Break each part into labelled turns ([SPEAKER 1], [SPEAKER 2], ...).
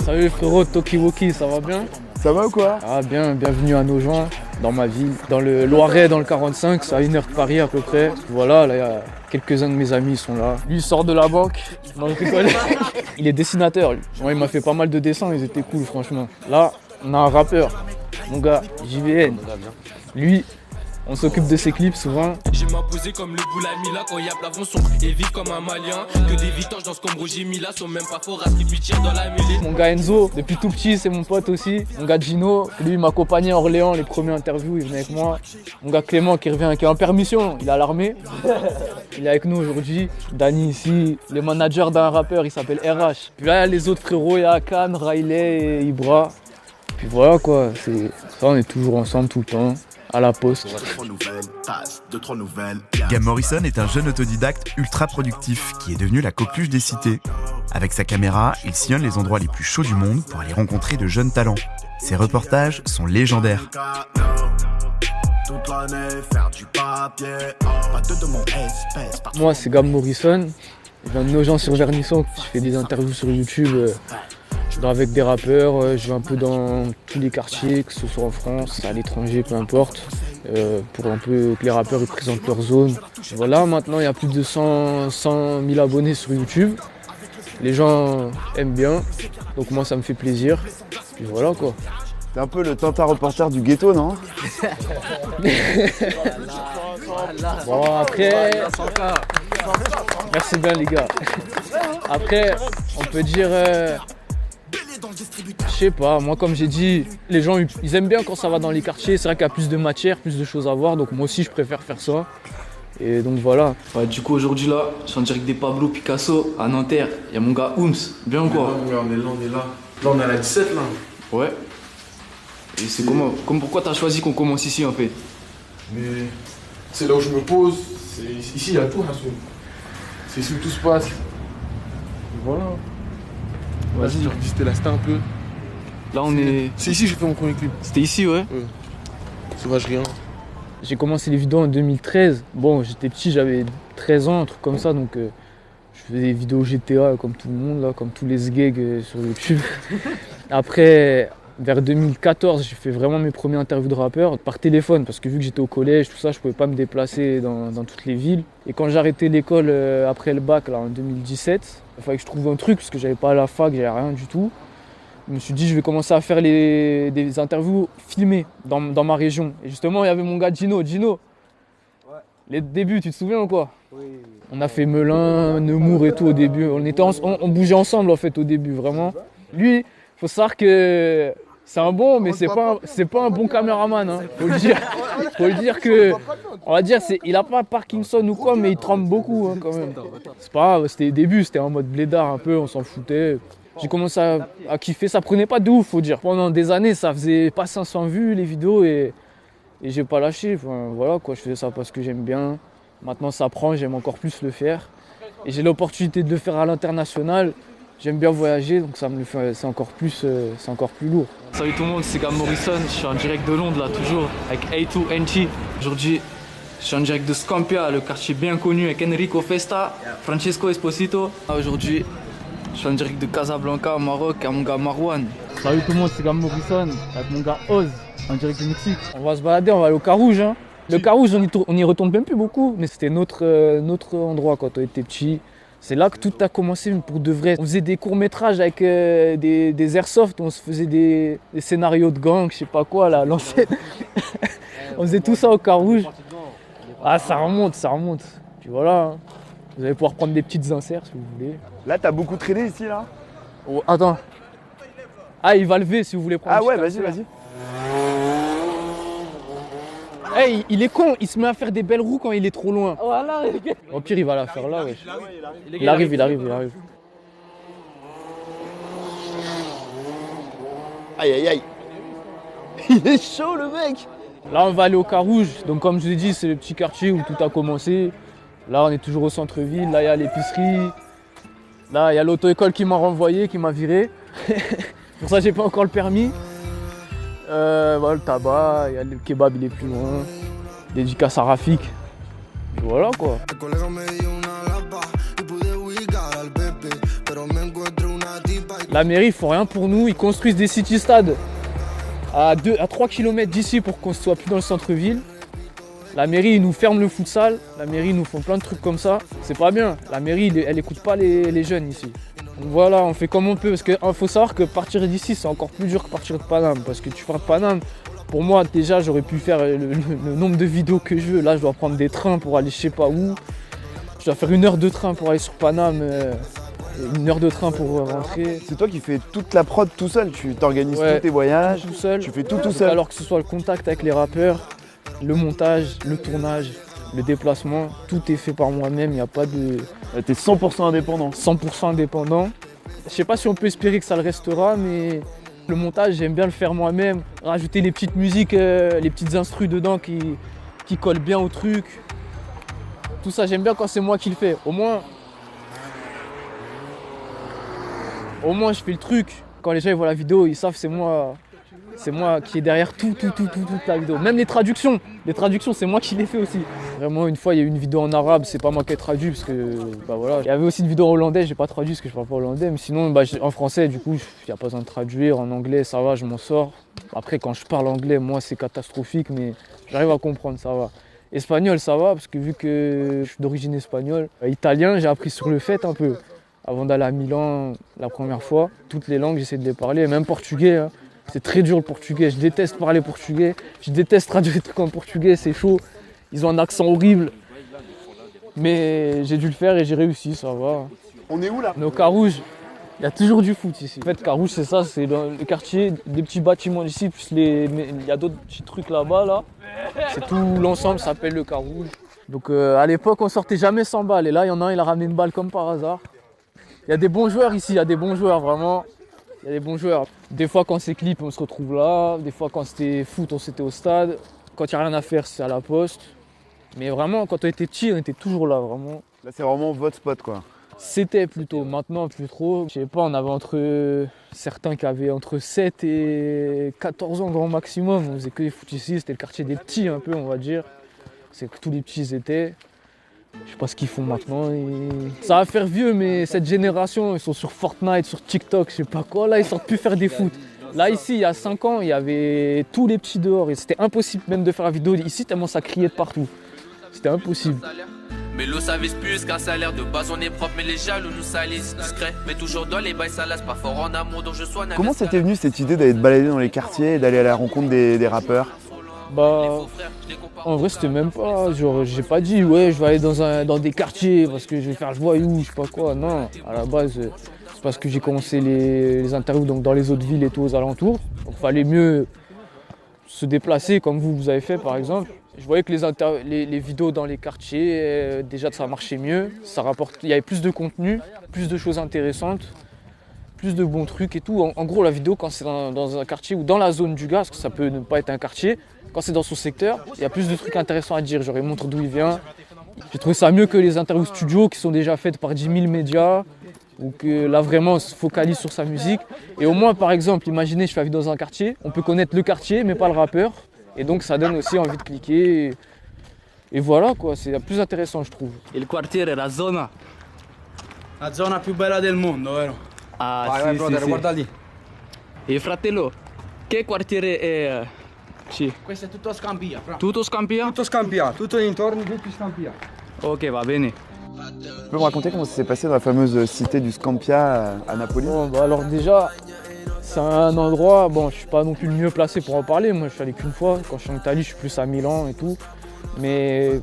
[SPEAKER 1] Salut frérot, Tokiwoki, ça va bien?
[SPEAKER 2] Ça va ou quoi?
[SPEAKER 1] Ah bien, bienvenue à Nogent, dans ma ville, dans le Loiret, dans le 45, c'est à 1 heure de Paris à peu près. Voilà, là il y a quelques-uns de mes amis qui sont là. Lui il sort de la banque, non, je rigole. Il est dessinateur lui. Ouais, il m'a fait pas mal de dessins, ils étaient cool franchement. Là, on a un rappeur, mon gars, JVN. Lui, on s'occupe de ses clips souvent.
[SPEAKER 3] J'ai m'imposé comme le Boulamila quand y'a plafond sombre et vif comme un malien. Que des vitanges dans ce combre Jimila sont même pas fort à ce qui tire dans la mêlée.
[SPEAKER 1] Mon gars Enzo, depuis tout petit, c'est mon pote aussi. Mon gars Gino, lui il m'a accompagné à Orléans, les premières interviews, il venait avec moi. Mon gars Clément qui revient, qui est en permission, il est à l'armée. Il est avec nous aujourd'hui. Dani ici, le manager d'un rappeur, il s'appelle RH. Puis là, il y a les autres frérots, il y a Khan, Riley et Ibra. Puis voilà quoi, ça on est toujours ensemble tout le temps. À la poste.
[SPEAKER 4] Gam Morrison est un jeune autodidacte ultra productif qui est devenu la coqueluche des cités. Avec sa caméra, il sillonne les endroits les plus chauds du monde pour aller rencontrer de jeunes talents. Ses reportages sont légendaires.
[SPEAKER 1] Moi c'est Gam Morrison, je viens de Nogent-sur-Vernisson, je fais des interviews sur YouTube avec des rappeurs, je vais un peu dans tous les quartiers, que ce soit en France, à l'étranger, peu importe, pour un peu que les rappeurs représentent leur zone. Voilà, maintenant il y a plus de 100 000 abonnés sur YouTube. Les gens aiment bien, donc moi ça me fait plaisir. Puis voilà quoi.
[SPEAKER 2] T'es un peu le Tintin reporter du ghetto, non?
[SPEAKER 1] Bon après, merci bien les gars. Après, on peut dire, je sais pas, moi comme j'ai dit, les gens ils aiment bien quand ça va dans les quartiers, c'est vrai qu'il y a plus de matière, plus de choses à voir, donc moi aussi je préfère faire ça. Et donc voilà. Ouais, du coup aujourd'hui là, je suis en direct des Pablo Picasso à Nanterre, il y a mon gars Ooms, bien ou quoi?
[SPEAKER 5] On est là. Là on est à la 17 là.
[SPEAKER 1] Ouais. Et c'est pourquoi t'as choisi qu'on commence ici en fait?
[SPEAKER 5] Mais c'est là où je me pose, ici il y a tout Hassoun. C'est ici où tout se passe. Voilà. Vas-y, genre visiter la star un peu.
[SPEAKER 1] Là on est...
[SPEAKER 5] C'est ici que j'ai fait mon premier clip.
[SPEAKER 1] C'était ici ouais?
[SPEAKER 5] Sauvage rien.
[SPEAKER 1] J'ai commencé les vidéos en 2013. Bon, j'étais petit, j'avais 13 ans, un truc comme ça, donc je faisais des vidéos GTA comme tout le monde, là, comme tous les sgegs sur YouTube. Après, vers 2014, j'ai fait vraiment mes premières interviews de rappeurs par téléphone, parce que vu que j'étais au collège, tout ça, je pouvais pas me déplacer dans toutes les villes. Et quand j'ai arrêté l'école après le bac, là, en 2017, il fallait que je trouve un truc, parce que j'avais pas la fac, j'avais rien du tout. Je me suis dit, je vais commencer à faire des interviews filmées dans ma région. Et justement, il y avait mon gars Gino. Gino, ouais. Les débuts, tu te souviens ou quoi? Oui. On a fait Melun, Nemours et tout au début. On bougeait ensemble en fait au début, vraiment. Lui, il faut savoir que c'est un bon, mais c'est pas un bon caméraman. Hein. Faut le dire que, on va dire, il a pas Parkinson ou quoi, mais il tremble beaucoup hein, quand même. C'est pas grave, c'était les débuts, c'était en mode blédard un peu, on s'en foutait. J'ai commencé à kiffer, ça prenait pas de ouf, faut dire. Pendant des années, ça faisait pas 500 vues les vidéos et j'ai pas lâché. Enfin, voilà quoi, je faisais ça parce que j'aime bien. Maintenant ça prend, j'aime encore plus le faire. Et j'ai l'opportunité de le faire à l'international. J'aime bien voyager, donc ça me le fait, c'est encore plus lourd. Salut tout le monde, c'est Gam Morrison, je suis en direct de Londres là toujours, avec A2NT. Aujourd'hui, je suis en direct de Scampia, le quartier bien connu avec Enrico Festa, Francesco Esposito. Aujourd'hui, je suis en direct de Casablanca au Maroc avec mon gars Marwan. Salut tout le monde, c'est Gam Morrison avec mon gars Oz en direct du Mexique. On va se balader, on va aller au Carouge. Hein. Le Carouge, on y retourne même plus beaucoup, mais c'était notre endroit quand on était petit. C'est là que tout a commencé pour de vrai. On faisait des courts-métrages avec des airsoft, on se faisait des scénarios de gang, je sais pas quoi là, l'ancienne. On faisait tout ça au Carouge. Ah, ça remonte. Puis voilà. Hein. Vous allez pouvoir prendre des petites inserts si vous voulez.
[SPEAKER 2] Là, t'as beaucoup traîné ici, là?
[SPEAKER 1] Oh, attends. Ah, il va lever si vous voulez prendre.
[SPEAKER 2] Ah ouais, vas-y.
[SPEAKER 1] Hey, il est con, il se met à faire des belles roues quand il est trop loin. Voilà. Au pire, il va la faire là, ouais. Il arrive.
[SPEAKER 2] Aïe. Il est chaud, le mec.
[SPEAKER 1] Là, on va aller au Carouge. Donc, comme je vous ai dit, c'est le petit quartier où tout a commencé. Là, on est toujours au centre-ville. Là, il y a l'épicerie. Là, il y a l'auto-école qui m'a renvoyé, qui m'a viré. Pour ça, j'ai pas encore le permis. Voilà, le tabac, il y a le kebab, il est plus loin. Dédicace à Rafik. Et voilà quoi. La mairie, ils font rien pour nous, ils construisent des city-stades à 3 km d'ici pour qu'on ne soit plus dans le centre-ville. La mairie, ils nous ferment le futsal, la mairie, ils nous font plein de trucs comme ça. C'est pas bien, la mairie, elle écoute pas les jeunes ici. Donc voilà, on fait comme on peut, parce qu'il faut savoir que partir d'ici, c'est encore plus dur que partir de Paname. Parce que tu pars de Paname, pour moi, déjà, j'aurais pu faire le nombre de vidéos que je veux. Là, je dois prendre des trains pour aller je sais pas où. Je dois faire 1 heure de train pour aller sur Paname. 1 heure de train pour rentrer.
[SPEAKER 2] C'est toi qui fais toute la prod tout seul, tu t'organises tous tes voyages,
[SPEAKER 1] tout seul.
[SPEAKER 2] Tu fais tout seul.
[SPEAKER 1] Alors que ce soit le contact avec les rappeurs, le montage, le tournage, le déplacement, tout est fait par moi-même, il n'y a pas de...
[SPEAKER 2] T'es 100% indépendant.
[SPEAKER 1] 100% indépendant. Je sais pas si on peut espérer que ça le restera, mais le montage, j'aime bien le faire moi-même. Rajouter les petites musiques, les petites instrus dedans qui collent bien au truc. Tout ça, j'aime bien quand c'est moi qui le fais. Au moins, je fais le truc. Quand les gens ils voient la vidéo, ils savent que c'est moi qui est derrière toute la vidéo. Même les traductions, c'est moi qui les fais aussi. Vraiment, une fois, il y a eu une vidéo en arabe, c'est pas moi qui ai traduit parce que, bah voilà. Il y avait aussi une vidéo en hollandais, j'ai pas traduit parce que je parle pas hollandais. Mais sinon, bah, en français, du coup, il n'y a pas besoin de traduire. En anglais, ça va, je m'en sors. Après, quand je parle anglais, moi, c'est catastrophique, mais j'arrive à comprendre, ça va. Espagnol, ça va, parce que vu que je suis d'origine espagnole. Italien, j'ai appris sur le fait un peu. Avant d'aller à Milan la première fois, toutes les langues, j'essaie de les parler, même portugais. Hein. C'est très dur le portugais, je déteste parler portugais, je déteste traduire des trucs en portugais, c'est chaud. Ils ont un accent horrible. Mais j'ai dû le faire et j'ai réussi, ça va.
[SPEAKER 2] On est où là?
[SPEAKER 1] On est au Carouge. Il y a toujours du foot ici. En fait, Carouge, c'est ça, c'est dans le quartier, des petits bâtiments ici, plus il y a d'autres petits trucs là-bas, là. C'est tout l'ensemble, ça s'appelle le Carouge. Donc à l'époque, on sortait jamais sans balle. Et là, il y en a un, il a ramené une balle comme par hasard. Il y a des bons joueurs ici, il y a des bons joueurs, vraiment. Il y a des bons joueurs. Des fois, quand c'est clip, on se retrouve là. Des fois, quand c'était foot, on s'était au stade. Quand il n'y a rien à faire, c'est à la poste. Mais vraiment, quand on était petit, on était toujours là, vraiment.
[SPEAKER 2] Là, c'est vraiment votre spot, quoi.
[SPEAKER 1] C'était plutôt, maintenant plus trop. Je sais pas, on avait certains qui avaient entre 7 et 14 ans grand maximum. On faisait que des foot ici, c'était le quartier des petits un peu, on va dire. C'est que tous les petits étaient. Je sais pas ce qu'ils font maintenant. Ça va faire vieux, mais cette génération, ils sont sur Fortnite, sur TikTok, je sais pas quoi. Là, ils sortent plus faire des foot. Là, ici, il y a 5 ans, il y avait tous les petits dehors. Et c'était impossible même de faire la vidéo ici, tellement ça criait de partout. C'était impossible.
[SPEAKER 3] Mais l'eau ça vise plus qu'un salaire de base, on est propre, mais les jaloux nous salissent discret. Mais toujours dans les bails, ça lasse pas fort en amour, donc je sois.
[SPEAKER 2] Comment c'était venu cette idée d'aller te balader dans les quartiers et d'aller à la rencontre des rappeurs?
[SPEAKER 1] Bah, en vrai, c'était même pas. Genre, j'ai pas dit, ouais, je vais aller dans des quartiers parce que je vais faire le voyou, je sais pas quoi. Non, à la base, c'est parce que j'ai commencé les interviews donc, dans les autres villes et tout aux alentours. Donc, fallait mieux se déplacer comme vous avez fait par exemple. Je voyais que les vidéos dans les quartiers, déjà ça marchait mieux. Il y avait plus de contenu, plus de choses intéressantes, plus de bons trucs et tout. En gros, la vidéo, quand c'est dans un quartier ou dans la zone du gars, parce que ça peut ne pas être un quartier, quand c'est dans son secteur, il y a plus de trucs intéressants à dire. Genre, il montre d'où il vient. J'ai trouvé ça mieux que les interviews studio qui sont déjà faites par 10 000 médias, ou que là vraiment on se focalise sur sa musique. Et au moins, par exemple, imaginez, je fais la vidéo dans un quartier, on peut connaître le quartier, mais pas le rappeur. Et donc, ça donne aussi envie de cliquer. Et voilà, quoi, c'est plus intéressant, je trouve.
[SPEAKER 6] Il quartiere, la zona.
[SPEAKER 7] La zona più bella del mondo, vero?
[SPEAKER 6] Ah,
[SPEAKER 7] Vai,
[SPEAKER 6] sì,
[SPEAKER 7] vai,
[SPEAKER 6] sì,
[SPEAKER 7] brother,
[SPEAKER 6] sì.
[SPEAKER 7] guarda lì.
[SPEAKER 6] E fratello, che quartiere è? Sì.
[SPEAKER 7] Questo è tutto Scampia, fra.
[SPEAKER 6] Tutto Scampia?
[SPEAKER 7] Tutto Scampia, tutto intorno, tutti Scampia.
[SPEAKER 6] Ok, va bene.
[SPEAKER 2] Tu peux me raconter comment ça s'est passé dans la fameuse cité du Scampia à Napoli?
[SPEAKER 1] Bon, bah alors déjà, c'est un endroit, bon, je suis pas non plus le mieux placé pour en parler. Moi, je suis allé qu'une fois. Quand je suis en Italie, je suis plus à Milan et tout. Mais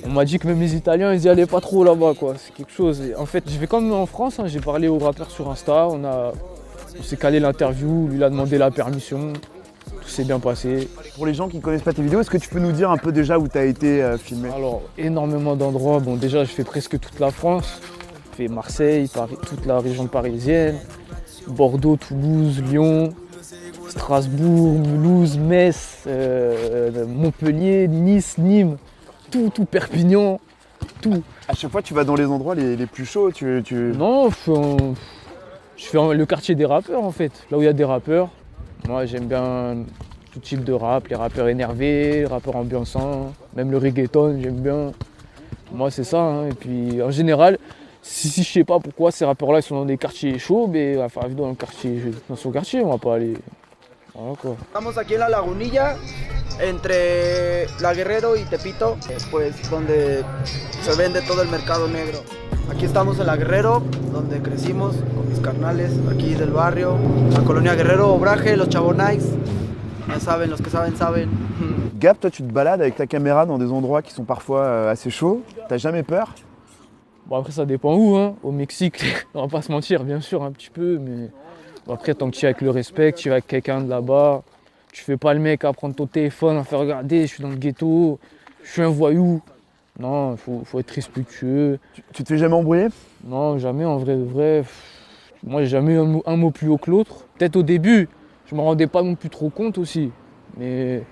[SPEAKER 1] on m'a dit que même les Italiens, ils y allaient pas trop là-bas, quoi. C'est quelque chose. Et en fait, j'ai fait comme en France, hein, j'ai parlé au rappeur sur Insta. On s'est calé l'interview, lui il a demandé la permission. Tout s'est bien passé.
[SPEAKER 2] Pour les gens qui ne connaissent pas tes vidéos, est-ce que tu peux nous dire un peu déjà où tu as été filmé?
[SPEAKER 1] Alors, énormément d'endroits. Bon, déjà, je fais presque toute la France. Je fais Marseille, Paris, toute la région parisienne, Bordeaux, Toulouse, Lyon, Strasbourg, Mulhouse, Metz, Montpellier, Nice, Nîmes, tout, Perpignan, tout.
[SPEAKER 2] À chaque fois, tu vas dans les endroits les plus chauds,
[SPEAKER 1] Non, je fais le quartier des rappeurs, en fait. Là où il y a des rappeurs. Moi, j'aime bien tout type de rap, les rappeurs énervés, les rappeurs ambiançants, même le reggaeton, j'aime bien. Moi c'est ça, hein. Et puis en général, si je sais pas pourquoi ces rappeurs-là ils sont dans des quartiers chauds, mais on va faire une vidéo dans son quartier, on va pas aller. Voilà quoi.
[SPEAKER 8] Estamos aquí en La Lagunilla, entre La Guerrero y Tepito, pues donde se vende todo el mercado negro. Aquí estamos en La Guerrero, donde crecimos con mis carnales aquí del barrio, la colonia Guerrero, Obraje, los Chabonais. Ya saben, los que saben, saben.
[SPEAKER 2] Gab, toi tu te balades avec ta caméra dans des endroits qui sont parfois assez chauds. T'as jamais peur?
[SPEAKER 1] Bon après ça dépend où, hein. Au Mexique, on va pas se mentir, bien sûr un petit peu, mais bon, après tant que tu es avec le respect, que tu es avec quelqu'un de là-bas, tu fais pas le mec à prendre ton téléphone, à faire regarder, je suis dans le ghetto, je suis un voyou. Non, faut être respectueux.
[SPEAKER 2] Tu te fais jamais embrouiller?
[SPEAKER 1] Non, jamais en vrai de vrai. Moi j'ai jamais eu un mot plus haut que l'autre. Peut-être au début, je me rendais pas non plus trop compte aussi. Mais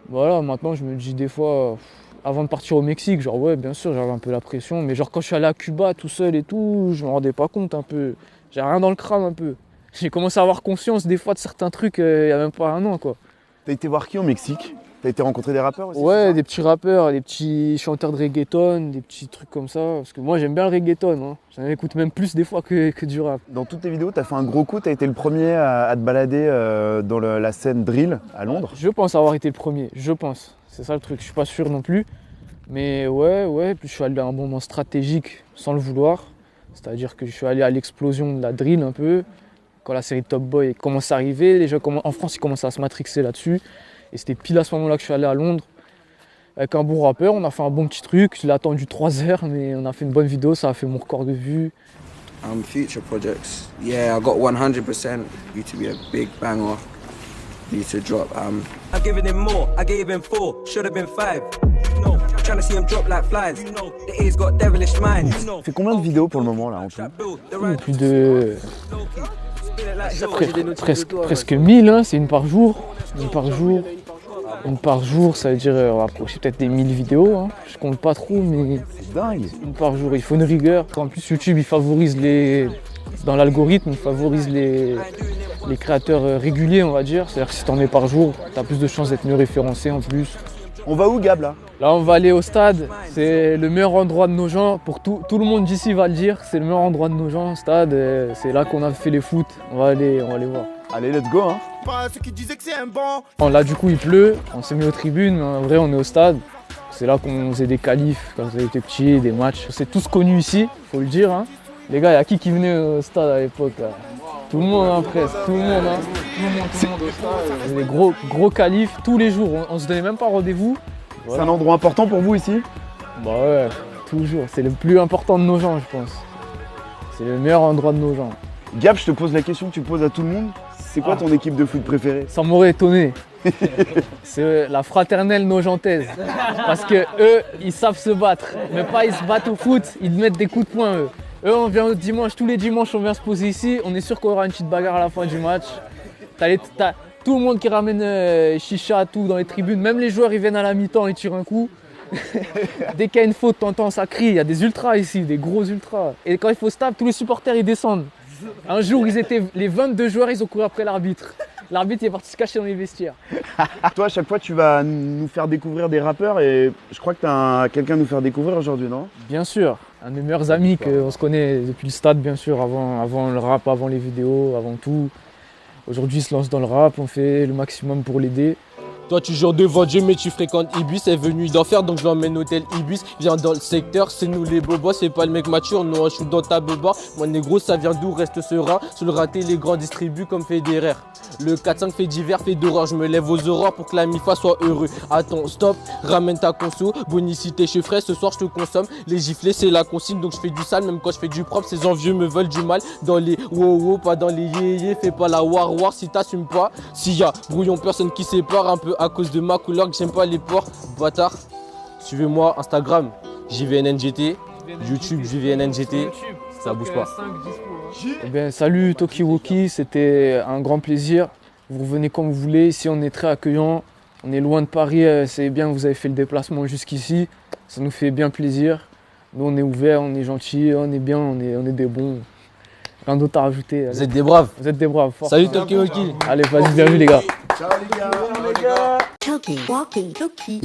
[SPEAKER 1] voilà, maintenant je me dis des fois, avant de partir au Mexique, genre ouais bien sûr j'avais un peu la pression, mais genre quand je suis allé à Cuba tout seul et tout, je me rendais pas compte un peu. J'ai rien dans le crâne un peu. J'ai commencé à avoir conscience des fois de certains trucs il y a même pas un an quoi.
[SPEAKER 2] T'as été voir qui au Mexique? T'as été rencontrer des rappeurs aussi?
[SPEAKER 1] Ouais, des petits rappeurs, des petits chanteurs de reggaeton, des petits trucs comme ça. Parce que moi j'aime bien le reggaeton, hein. J'en écoute même plus des fois que du rap.
[SPEAKER 2] Dans toutes tes vidéos, t'as fait un gros coup, t'as été le premier à te balader dans la scène drill à Londres.
[SPEAKER 1] Je pense avoir été le premier, je pense. C'est ça le truc, je suis pas sûr non plus. Mais ouais, puis je suis allé à un moment stratégique sans le vouloir. C'est-à-dire que je suis allé à l'explosion de la drill un peu. Quand la série Top Boy commence à arriver, les gens en France ils commencent à se matrixer là-dessus. Et c'était pile à ce moment-là que je suis allé à Londres avec un bon rappeur. On a fait un bon petit truc, je l'ai attendu 3 heures, mais on a fait une bonne vidéo, ça a fait mon record de vues.
[SPEAKER 9] Future projects. Yeah, I got 100% you to be a big banger. You to drop.
[SPEAKER 3] I given him more, I gave him 4, should have been 5. No, trying to see him drop like flies. The A's got devilish minds.
[SPEAKER 2] Tu fais combien de vidéos pour le moment là en tout?
[SPEAKER 1] Plus de presque 1000, hein, c'est une par jour. Une par jour, ça veut dire on va approcher peut-être des 1000 vidéos. Hein. Je compte pas trop, mais
[SPEAKER 2] c'est dingue.
[SPEAKER 1] Une par jour, il faut une rigueur. En plus, YouTube, il favorise dans l'algorithme, il favorise les créateurs réguliers, on va dire. C'est-à-dire que si t'en mets par jour, t'as plus de chances d'être mieux référencé en plus.
[SPEAKER 2] On va où, Gab, là?
[SPEAKER 1] Là, on va aller au stade. C'est le meilleur endroit de nos gens. Pour tout le monde d'ici va le dire. C'est le meilleur endroit de nos gens, stade. C'est là qu'on a fait les foot. On va aller voir.
[SPEAKER 2] Allez, let's go, hein.
[SPEAKER 1] Bon, là, du coup, il pleut. On s'est mis aux tribunes, mais en vrai, on est au stade. C'est là qu'on faisait des qualifs quand on était petits, des matchs. On s'est tous connus ici, faut le dire. Hein. Les gars, il y a qui venait au stade à l'époque? Tout le monde, hein, presque. Tout le monde. Hein. Tout le monde au stade. Des gros qualifs tous les jours. On se donnait même pas rendez-vous.
[SPEAKER 2] Voilà. C'est un endroit important pour vous ici?
[SPEAKER 1] Bah ouais, toujours. C'est le plus important de nos gens, je pense. C'est le meilleur endroit de nos gens.
[SPEAKER 2] Gab, je te pose la question que tu poses à tout le monde. C'est quoi ton équipe de foot préférée?
[SPEAKER 1] Ça m'aurait étonné. C'est la fraternelle nogentaise. Parce que eux, ils savent se battre. Mais pas ils se battent au foot, ils mettent des coups de poing eux. Eux, on vient dimanche, tous les dimanches, on vient se poser ici. On est sûr qu'il y aura une petite bagarre à la fin du match. T'as tout le monde qui ramène chicha, tout dans les tribunes. Même les joueurs, ils viennent à la mi-temps, ils tirent un coup. Dès qu'il y a une faute, t'entends, ça crie. Il y a des ultras ici, des gros ultras. Et quand il faut se taper, tous les supporters, ils descendent. Un jour, les 22 joueurs, ils ont couru après l'arbitre. L'arbitre est parti se cacher dans les vestiaires.
[SPEAKER 2] Toi, à chaque fois, tu vas nous faire découvrir des rappeurs et je crois que tu as quelqu'un à nous faire découvrir aujourd'hui, non?
[SPEAKER 1] Bien sûr. Un de mes meilleurs amis qu'on se connaît depuis le stade, bien sûr, avant le rap, avant les vidéos, avant tout. Aujourd'hui, il se lance dans le rap, on fait le maximum pour l'aider.
[SPEAKER 3] Toi tu jures devant Dieu mais tu fréquentes Ibis. Elle est venue d'en faire donc je l'emmène hôtel Ibis. Viens dans le secteur, c'est nous les bobos. C'est pas le mec mature, nous on shoot dans ta beba. Moi négro ça vient d'où reste serein. Sur le raté les grands distribuent comme Federer. Le 4-5 fait divers, fait d'horreur. Je me lève aux aurores pour que la mi-fa soit heureux. Attends, stop, ramène ta conso. Bonicité, je suis frais, ce soir je te consomme. Les giflets c'est la consigne donc je fais du sale. Même quand je fais du propre, ces envieux me veulent du mal. Dans les wow pas dans les yé fais pas la war si t'assumes pas. S'il y a brouillon, personne qui sépare. Un peu à cause de ma couleur que j'aime pas les porcs, bâtard. Suivez-moi Instagram, JVNNGT, YouTube JVNNGT, ça bouge pas.
[SPEAKER 1] Eh bien, salut Tokiwoki, c'était un grand plaisir. Vous revenez quand vous voulez, ici on est très accueillant. On est loin de Paris, c'est bien que vous avez fait le déplacement jusqu'ici. Ça nous fait bien plaisir. Nous on est ouverts, on est gentils, on est bien, on est des bons. Rien d'autre à rajouter.
[SPEAKER 3] Vous êtes des braves.
[SPEAKER 1] Vous êtes des braves. Fort.
[SPEAKER 3] Salut Tokiwoki.
[SPEAKER 1] Allez, vas-y, bienvenue les gars.
[SPEAKER 2] Ciao les gars.
[SPEAKER 10] Toki, walkie, Toki.